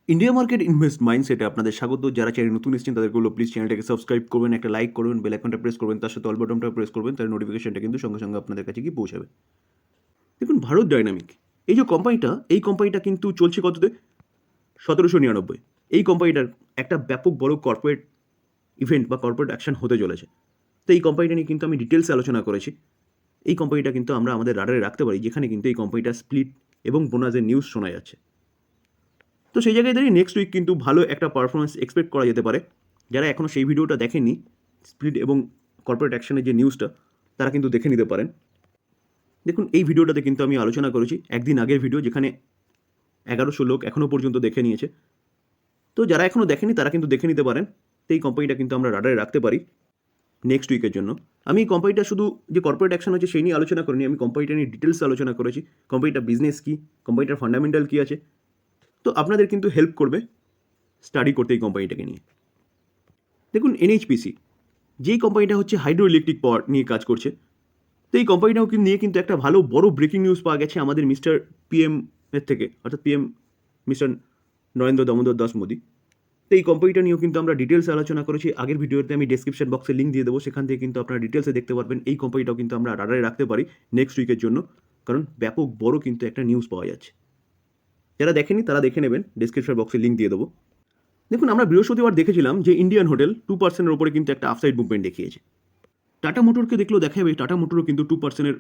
India market invest মাইন্ডসেটে আপনাদের স্বাগত। যারা চ্যানেল নতুন এসেছেন তাদেরগুলো প্লিজ চ্যানেলটাকে সাবস্ক্রাইব করবেন, একটা লাইক করবেন, বেল আইকনটা প্রেস করবেন, তার সাথে অল বাটনটা প্রেস করবেন, তার নোটিফিকেশনটা কিন্তু সঙ্গে সঙ্গে আপনাদের কাছে গিয়ে পৌঁছাবে। দেখুন, ভারত ডাইনামিক এই যে কোম্পানিটা, এই কোম্পানিটা কিন্তু চলছে কততে? 1799। এই কোম্পানিটার একটা ব্যাপক বড় কর্পোরেট ইভেন্ট বা কর্পোরেট অ্যাকশন হতে চলেছে। তো এই কোম্পানিটা নিয়ে কিন্তু আমি ডিটেলসে আলোচনা করেছি। এই কোম্পানিটা কিন্তু আমরা আমাদের রাডারে রাখতে পারি, যেখানে কিন্তু এই কোম্পানিটা স্প্লিট এবং বোনাসের নিউজ শোনা যাচ্ছে। তো সেই জায়গায় দাঁড়িয়ে নেক্সট উইক কিন্তু ভালো একটা পারফরমেন্স এক্সপেক্ট করা যেতে পারে। যারা এখনও সেই ভিডিওটা দেখেননি, স্প্লিট এবং কর্পোরেট অ্যাকশনের যে নিউজটা, তারা কিন্তু দেখে নিতে পারেন। দেখুন, এই ভিডিওটাতে কিন্তু আমি আলোচনা করেছি একদিন আগের ভিডিও, যেখানে 1100 লোক এখনও পর্যন্ত দেখে নিয়েছে। তো যারা এখনও দেখেনি তারা কিন্তু দেখে নিতে পারেন। তো এই কোম্পানিটা কিন্তু আমরা রাডারে রাখতে পারি নেক্সট উইকের জন্য। আমি এই কোম্পানিটা শুধু যে কর্পোরেট অ্যাকশন হচ্ছে সেই নিয়ে আলোচনা করিনি, আমি কোম্পানিটা নিয়ে ডিটেলসে আলোচনা করেছি। কোম্পানিটার বিজনেস কী, কোম্পানিটার ফান্ডামেন্টাল কী আছে, তো আপনাদের কিন্তু হেল্প করবে স্টাডি করতে এই কোম্পানিটাকে নিয়ে। দেখুন, এনএইচপিসি যেই কোম্পানিটা হচ্ছে হাইড্রো ইলেকট্রিক পাওয়ার নিয়ে কাজ করছে, তো এই কোম্পানিটাও নিয়ে কিন্তু একটা ভালো বড় ব্রেকিং নিউজ পাওয়া গেছে আমাদের মিস্টার পিএম এর থেকে, অর্থাৎ পিএম মিস্টার নরেন্দ্র দামোদর দাস মোদী। তো এই কোম্পানিটা নিয়েও কিন্তু আমরা ডিটেলসে আলোচনা করেছি আগের ভিডিওতে। আমি ডেসক্রিপশন বক্সে লিঙ্ক দিয়ে দেবো, সেখান থেকে কিন্তু আপনারা ডিটেলসে দেখতে পারবেন। এই কোম্পানিটাও কিন্তু আমরা রাডারে রাখতে পারি নেক্সট উইকের জন্য, কারণ ব্যাপক বড় কিন্তু একটা নিউজ পাওয়া যাচ্ছে। যারা দেখেনি তারা দেখে নেবেন, ডেসক্রিপশন বক্সে লিঙ্ক দিয়ে দেবো। দেখুন, আমরা বৃহস্পতিবার দেখেছিলাম যে ইন্ডিয়ান হোটেল 2%-এর ওপরে কিন্তু একটা আফসাইড মুভমেন্ট দেখিয়েছে। টাটা মোটরকে দেখলেও দেখা যাবে টাটা মোটরও কিন্তু 2%-এর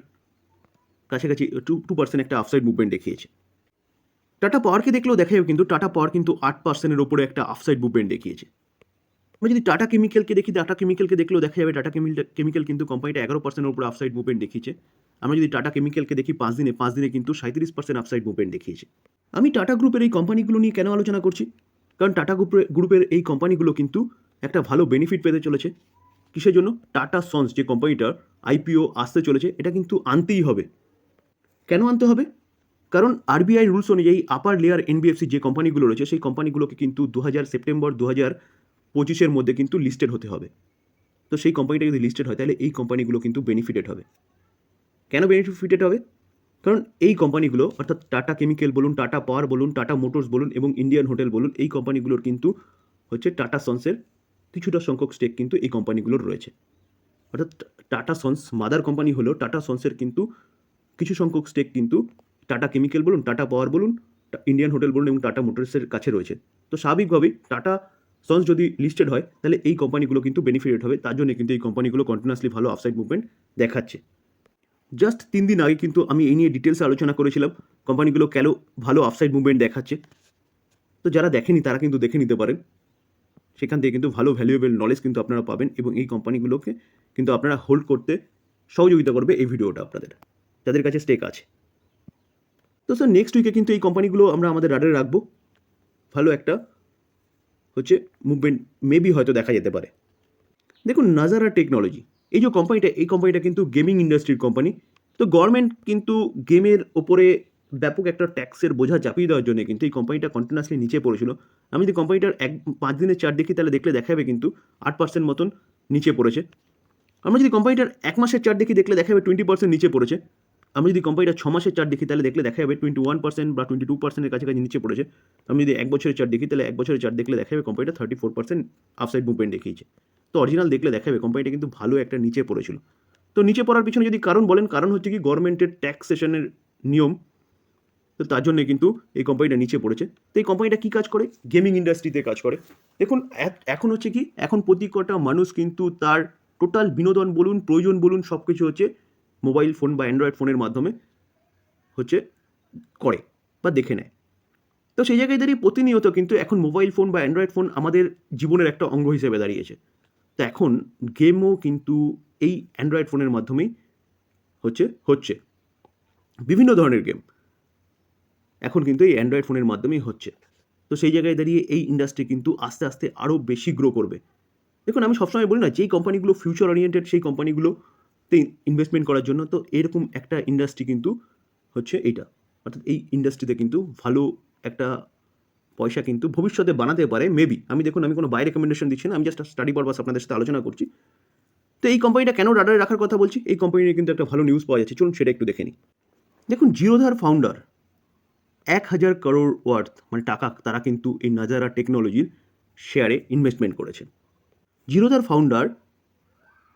কাছাকাছি 2% একটা আফসাইড মুভমেন্ট দেখিয়েছে। টাটা পাওয়ারকে দেখলেও দেখা যাবে কিন্তু টাটা পাওয়ার কিন্তু 8%-এর ওপরে একটা আফসাইড মুভমেন্ট দেখিয়েছে। আমরা যদি টাটা কেমিক্যালকে দেখি, টাটা কেমিক্যালকে দেখলেও দেখা যাবে টাটা কেমিক্যাল কিন্তু কোম্পানিটা 11%-এর উপরে আফসাইড মুভমেন্ট দেখিয়েছে। আমরা যদি টাটা কেমিক্যালকে দেখি 5 দিনে কিন্তু 37% আফসাইড মুভমেন্ট দেখিয়েছে। আমি টাটা গ্রুপের এই কোম্পানিগুলো নিয়ে কেন আলোচনা করছি? কারণ টাটা গ্রুপের এই কোম্পানিগুলো কিন্তু একটা ভালো বেনিফিট পেতে চলেছে। কিসের জন্য? টাটা সন্স যে কোম্পানিটার আইপিও আসতে চলেছে, এটা কিন্তু আনতেই হবে। কেন আনতে হবে? কারণ আরবিআই রুলস অনুযায়ী আপার লেয়ার এনবিএফসি যে কোম্পানিগুলো রয়েছে, সেই কোম্পানিগুলোকে কিন্তু সেপ্টেম্বর 2025-এর মধ্যে কিন্তু লিস্টেড হতে হবে। তো সেই কোম্পানিটা যদি লিস্টেড হয়, তাহলে এই কোম্পানিগুলো কিন্তু বেনিফিটেড হবে। কেন বেনিফিটেড হবে? কারণ এই কোম্পানিগুলো, অর্থাৎ টাটা কেমিক্যাল বলুন, টাটা পাওয়ার বলুন, টাটা মোটরস বলুন এবং ইন্ডিয়ান হোটেল বলুন, এই কোম্পানিগুলোর কিন্তু হচ্ছে টাটা সন্সের কিছুটা সংখ্যক স্টেক কিন্তু এই কোম্পানিগুলোর রয়েছে। অর্থাৎ টাটা সন্স মাদার কোম্পানি হলেও টাটা সন্সের কিন্তু কিছু সংখ্যক স্টেক কিন্তু টাটা কেমিক্যাল বলুন, টাটা পাওয়ার বলুন, ইন্ডিয়ান হোটেল বলুন এবং টাটা মোটরসের কাছে রয়েছে। তো স্বাভাবিকভাবেই টাটা সন্স যদি লিস্টেড হয়, তাহলে এই কোম্পানিগুলো কিন্তু বেনিফিটেড হবে। তার জন্য কিন্তু এই কোম্পানিগুলো কন্টিনিউয়াসলি ভালো আফসাইড মুভমেন্ট দেখাচ্ছে। জাস্ট 3 দিন আগে কিন্তু আমি এই নিয়ে ডিটেলসে আলোচনা করেছিলাম কোম্পানিগুলো কেন ভালো আফসাইড মুভমেন্ট দেখাচ্ছে। তো যারা দেখেনি তারা কিন্তু দেখে নিতে পারেন। সেখান থেকে কিন্তু ভালো ভ্যালুয়েবল নলেজ কিন্তু আপনারা পাবেন এবং এই কোম্পানিগুলোকে কিন্তু আপনারা হোল্ড করতে সহযোগিতা করবে এই ভিডিওটা আপনাদের, যাদের কাছে স্টেক আছে। তো স্যার, নেক্সট উইকে কিন্তু এই কোম্পানিগুলো আমরা আমাদের রাডারে রাখবো। ভালো একটা হচ্ছে মুভমেন্ট মেবি হয়তো দেখা যেতে পারে। দেখুন, নাজারা টেকনোলজি এই যে কোম্পানিটা, এই কোম্পানিটা কিন্তু গেমিং ইন্ডাস্ট্রির কোম্পানি। তো গভর্নমেন্ট কিন্তু গেমের ওপরে ব্যাপক একটা ট্যাক্সের বোঝা চাপিয়ে দেওয়ার জন্য কিন্তু এই কোম্পানিটা কন্টিনিউয়াসলি নিচে পড়েছিল। আমি যদি কোম্পানিটার 5 দিনের চার্ট দেখি, তাহলে দেখলে দেখা যাবে কিন্তু 8% মতন নিচে পড়েছে। আমরা যদি কোম্পানিটার 1 মাসের চার্ট দেখি, দেখলে দেখা যাবে 20% নিচে পড়েছে। আমি যদি কোম্পানিটার 6 মাসের চার্ট দেখি, তাহলে দেখলে দেখা যাবে 21% বা 22%-এর কাছাকাছি নিচে পড়েছে। আমি যদি 1 বছরের চার্ট দেখি, তাহলে 1 বছরের চার্ট দেখলে দেখা যাবে কোম্পানিটা 34% আফসাইড মুভমেন্ট দেখিয়েছে। তো অরিজিনাল দেখলে দেখা যাবে কোম্পানিটা কিন্তু ভালো একটা নিচে পড়েছিল। তো নিচে পড়ার পিছনে যদি কারণ বলেন, কারণ হচ্ছে কি গভর্নমেন্টের ট্যাক্সেশনের নিয়ম। তো তার জন্য কিন্তু এই কোম্পানিটা নিচে পড়েছে। তো এই কোম্পানিটা কী কাজ করে? গেমিং ইন্ডাস্ট্রিতে কাজ করে। দেখুন, এখন হচ্ছে কি, এখন প্রতি কটা মানুষ কিন্তু তার টোটাল বিনোদন বলুন, প্রয়োজন বলুন, সব কিছু হচ্ছে মোবাইল ফোন বা অ্যান্ড্রয়েড ফোনের মাধ্যমে হচ্ছে করে বা দেখে নেয়। তো সেই জায়গায় দাঁড়িয়ে প্রতিনিয়ত কিন্তু এখন মোবাইল ফোন বা অ্যান্ড্রয়েড ফোন আমাদের জীবনের একটা অঙ্গ হিসেবে দাঁড়িয়েছে। তো এখন গেমও কিন্তু এই অ্যান্ড্রয়েড ফোনের মাধ্যমেই হচ্ছে বিভিন্ন ধরনের গেম এখন কিন্তু এই অ্যান্ড্রয়েড ফোনের মাধ্যমেই হচ্ছে। তো সেই জায়গায় দাঁড়িয়ে এই ইন্ডাস্ট্রি কিন্তু আস্তে আস্তে আরও বেশি গ্রো করবে। দেখুন, আমি সবসময় বলি না, যেই কোম্পানিগুলো ফিউচার ওরিয়েন্টেড সেই কোম্পানিগুলোতে ইনভেস্টমেন্ট করার জন্য। তো এরকম একটা ইন্ডাস্ট্রি কিন্তু হচ্ছে এইটা, অর্থাৎ এই ইন্ডাস্ট্রিতে কিন্তু ভালো একটা পয়সা কিন্তু ভবিষ্যতে বানাতে পারে মেবি। দেখুন, আমি কোনো বাই রেকমেন্ডেশন দিচ্ছি না, আমি জাস্ট স্টাডি পারপাস আপনাদের সাথে আলোচনা করছি। তো এই কোম্পানিটা কেন রাডারে রাখার কথা বলছি? এই কোম্পানি নিয়ে কিন্তু একটা ভালো নিউজ পাওয়া যাচ্ছে, চলুন সেটা একটু দেখে নিই। দেখুন, জিরোধার ফাউন্ডার 1,000 crore ওয়ার্থ মানে টাকা তারা কিন্তু এই নাজারা টেকনোলজির শেয়ারে ইনভেস্টমেন্ট করেছেন। জিরোধার ফাউন্ডার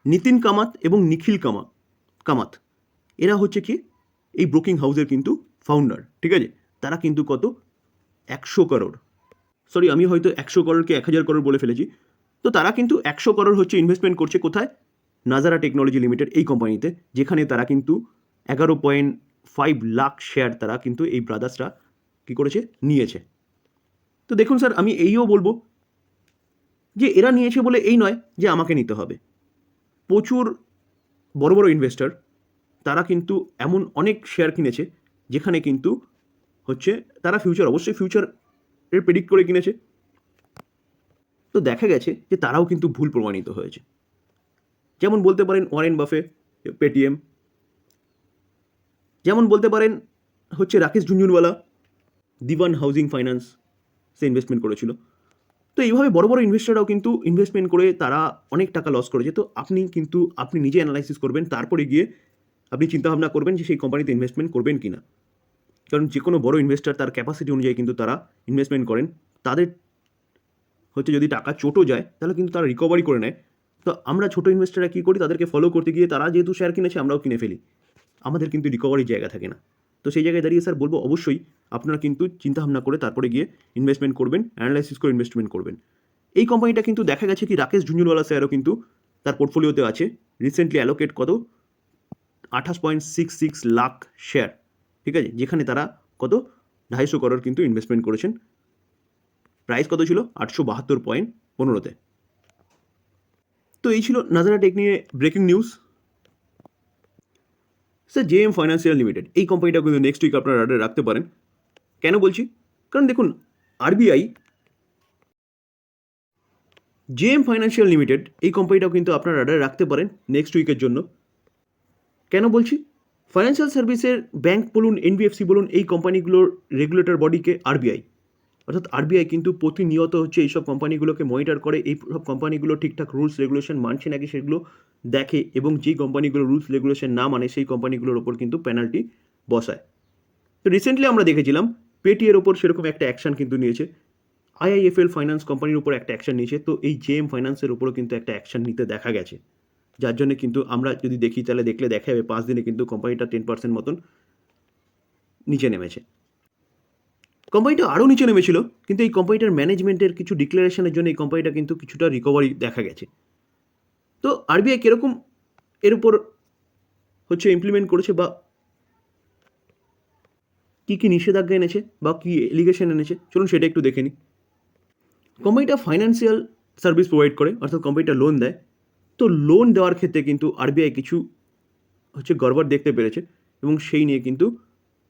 নিতিন কামাত এবং নিখিল কামাত এরা হচ্ছে কি এই ব্রোকিং হাউসের কিন্তু ফাউন্ডার, ঠিক আছে। তারা কিন্তু কত 100 করোড়, সরি আমি হয়তো 100 করোড়কে 1,000 করোড় বলে ফেলেছি। তো তারা কিন্তু 100 করোড় হচ্ছে ইনভেস্টমেন্ট করছে কোথায়, নাজারা টেকনোলজি লিমিটেড এই কোম্পানিতে, যেখানে তারা কিন্তু 11.5 লাখ শেয়ার তারা কিন্তু এই ব্রাদার্সরা কী করেছে, নিয়েছে। তো দেখুন স্যার, আমি এইও বলবো যে এরা নিয়েছে বলে এই নয় যে আমাকে নিতে হবে। প্রচুর বড় বড় ইনভেস্টর তারা কিন্তু এমন অনেক শেয়ার কিনেছে যেখানে কিন্তু হচ্ছে তারা অবশ্যই ফিউচারের প্রেডিক্ট করে কিনেছে। তো দেখা গেছে যে তারাও কিন্তু ভুল প্রমাণিত হয়েছে। যেমন বলতে পারেন ওয়ারেন বাফে, পেটিএম, যেমন বলতে পারেন হচ্ছে রাকেশ ঝুনঝুনওয়ালা, দিওয়ান হাউজিং ফাইন্যান্স সে ইনভেস্টমেন্ট করেছিল। তো এইভাবে বড় বড় ইনভেস্টররাও কিন্তু ইনভেস্টমেন্ট করে তারা অনেক টাকা লস করেছে। তো আপনি নিজে অ্যানালাইসিস করবেন, তারপরে গিয়ে আপনি চিন্তাভাবনা করবেন যে সেই কোম্পানিতে ইনভেস্টমেন্ট করবেন কি না। কারণ যে কোনো বড় ইনভেস্টর তার ক্যাপাসিটি অনুযায়ী কিন্তু তারা ইনভেস্টমেন্ট করেন। তাদের হচ্ছে যদি টাকা চোটও যায় তাহলে কিন্তু তারা রিকভারি করে নেয়। তো আমরা ছোটো ইনভেস্টররা কী করি, তাদেরকে ফলো করতে গিয়ে তারা যেহেতু শেয়ার কিনেছে আমরাও কিনে ফেলি, আমাদের কিন্তু রিকভারির জায়গা থাকে না। তো সেই জায়গায় দাঁড়িয়ে স্যার বলবো অবশ্যই আপনারা কিন্তু চিন্তাভাবনা করে তারপরে গিয়ে ইনভেস্টমেন্ট করবেন, অ্যানালাইসিস করে ইনভেস্টমেন্ট করবেন। এই কোম্পানিটা কিন্তু দেখা গেছে কি রাকেশ ঝুনঝুনওয়ালা শেয়ারও কিন্তু তার পোর্টফোলিওতে আছে। রিসেন্টলি অ্যালোকেট কত 28.66 লাখ শেয়ার, ঠিক আছে, যেখানে তারা কত 250 করোড় কিন্তু ইনভেস্টমেন্ট করেছেন। প্রাইস কত ছিল 872.15-তে। তো এই ছিল নাজারা টেক নিয়ে breaking news. Sir JM financial limited এই কোম্পানিটা কিন্তু নেক্সট উইক আপনারা রাডারে রাখতে পারেন। কেন বলছি, কারণ দেখুন আরবিআই জেএম ফাইন্যান্সিয়াল লিমিটেড এই কোম্পানিটাও কিন্তু আপনারা রাডারে রাখতে পারেন নেক্সট উইকের জন্য। কেন বলছি, ফাইন্যান্সিয়াল সার্ভিসের ব্যাংক বলুন, এনবিএফসি বলুন, এই কোম্পানিগুলোর রেগুলেটর বডিকে আরবিআই, অর্থাৎ আরবিআই কিন্তু প্রতিনিয়ত হচ্ছে এইসব কোম্পানিগুলোকে মনিটর করে, এই সব কোম্পানিগুলো ঠিকঠাক রুলস রেগুলেশন মানছে নাকি সেগুলো দেখে, এবং যেই কোম্পানিগুলো রুলস রেগুলেশন না মানে সেই কোম্পানিগুলোর ওপর কিন্তু পেনাল্টি বসায়। তো রিসেন্টলি আমরা দেখেছিলাম পেটিএর ওপর সেরকম একটা অ্যাকশন কিন্তু নিয়েছে, আইআইএফএল ফাইন্যান্স কোম্পানির উপর একটা অ্যাকশন নিয়েছে। তো এই জেএম ফাইন্যান্সের উপরও কিন্তু একটা অ্যাকশন নিতে দেখা গেছে, যার জন্য কিন্তু আমরা যদি দেখি তাহলে দেখা যাবে 5 দিনে কিন্তু কোম্পানিটা 10% মতন নিচে নেমেছে। কোম্পানিটা আরও নিচে নেমেছিল, কিন্তু এই কোম্পানিটার ম্যানেজমেন্টের কিছু ডিক্লারেশনের জন্য এই কোম্পানিটা কিন্তু কিছুটা রিকভারি দেখা গেছে। তো আরবিআই কীরকম এর উপর হচ্ছে ইমপ্লিমেন্ট করেছে বা কী কী নিষেধাজ্ঞা এনেছে বা কী এলিগেশন এনেছে, চলুন সেটা একটু দেখে নিই। কোম্পানিটা ফাইন্যান্সিয়াল সার্ভিস প্রোভাইড করে, অর্থাৎ কোম্পানিটা লোন দেয়। তো লোন দেওয়ার ক্ষেত্রে কিন্তু আরবিআই কিছু হচ্ছে গড়বড় দেখতে পেরেছে, এবং সেই নিয়ে কিন্তু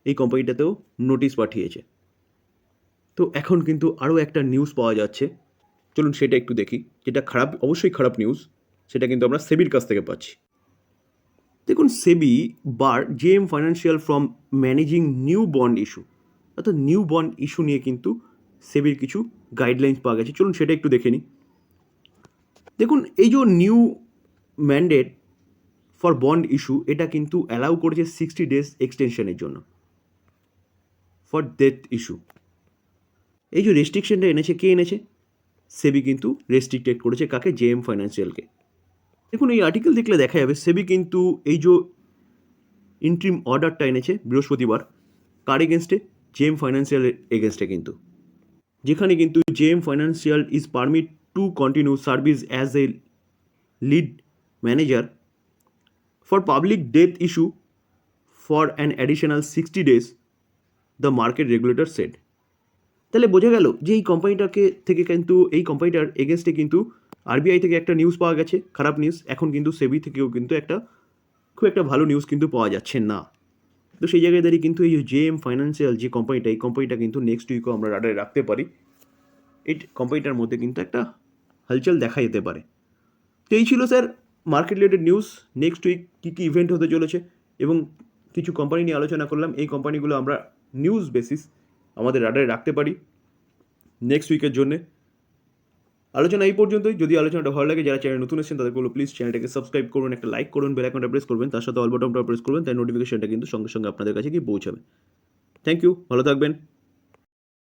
এই কোম্পানিটাতেও নোটিশ পাঠিয়েছে। তো এখন কিন্তু আরও একটা নিউজ পাওয়া যাচ্ছে, চলুন সেটা একটু দেখি, যেটা খারাপ, অবশ্যই খারাপ নিউজ, সেটা কিন্তু আমরা সেবির কাছ থেকে পাচ্ছি। দেখুন SEBI bar JM financial from managing new bond issue, অর্থাৎ নিউ বন্ড ইস্যু নিয়ে কিন্তু সেবির কিছু গাইডলাইন্স পাওয়া গেছে, চলুন সেটা একটু দেখে নিই। দেখুন এই যে new mandate for bond issue, এটা কিন্তু অ্যালাউ করেছে 60 ডেজ এক্সটেনশনের জন্য ফর ডেথ ইস্যু। এই যে রেস্ট্রিকশনটা এনেছে, কে এনেছে? সেবি কিন্তু রেস্ট্রিক্টেড করেছে কাকে? জেএম ফাইন্যান্সিয়ালকে। দেখুন এই আর্টিকেল দেখলে দেখা যাবে সেবি কিন্তু এই যে ইন্ট্রিম অর্ডারটা এনেছে বৃহস্পতিবার, কার এগেনস্টে? জেএম ফাইন্যান্সিয়াল এগেনস্টে কিন্তু, যেখানে কিন্তু JM financial is permit to continue service as a lead manager for public debt issue for an additional 60 days, the market regulator said. তাহলে বোঝা গেল যে এই কোম্পানিটাকে থেকে কিন্তু এই কোম্পানিটার এগেনস্টে কিন্তু আরবিআই থেকে একটা নিউজ পাওয়া গেছে, খারাপ নিউজ। এখন কিন্তু সেবি থেকেও কিন্তু খুব একটা ভালো নিউজ কিন্তু পাওয়া যাচ্ছে না। তো সেই জায়গায় দাঁড়িয়ে কিন্তু এই জেএম ফাইন্যান্সিয়াল যে কোম্পানিটা, এই কোম্পানিটা কিন্তু নেক্সট উইকও আমরা রাডারে রাখতে পারি। এই কোম্পানিটার মধ্যে কিন্তু একটা হালচাল দেখা যেতে পারে। তো এই ছিল sir market related news. Next week কী কী ইভেন্ট হতে চলেছে এবং কিছু কোম্পানি নিয়ে আলোচনা করলাম। এই কোম্পানিগুলো আমরা নিউজ বেসিস আমাদের রাডারে রাখতে পারি নেক্সট উইকের জন্যে। আলোচনা এই পর্যন্তই। যদি আলোচনাটা ভালো লাগে, যারা চ্যানেল নতুন এসেছেন তাদের বলবো প্লিজ চ্যানেলটাকে সাবস্ক্রাইব করুন, একটা লাইক করুন, বেল আইকনটা প্রেস করবেন, তার সাথে অল বাটনটা প্রেস করবেন, তাই নোটিফিকেশনটা কিন্তু সঙ্গে সঙ্গে আপনাদের কাছে গিয়ে পৌঁছাবে। থ্যাংক ইউ, ভালো থাকবেন।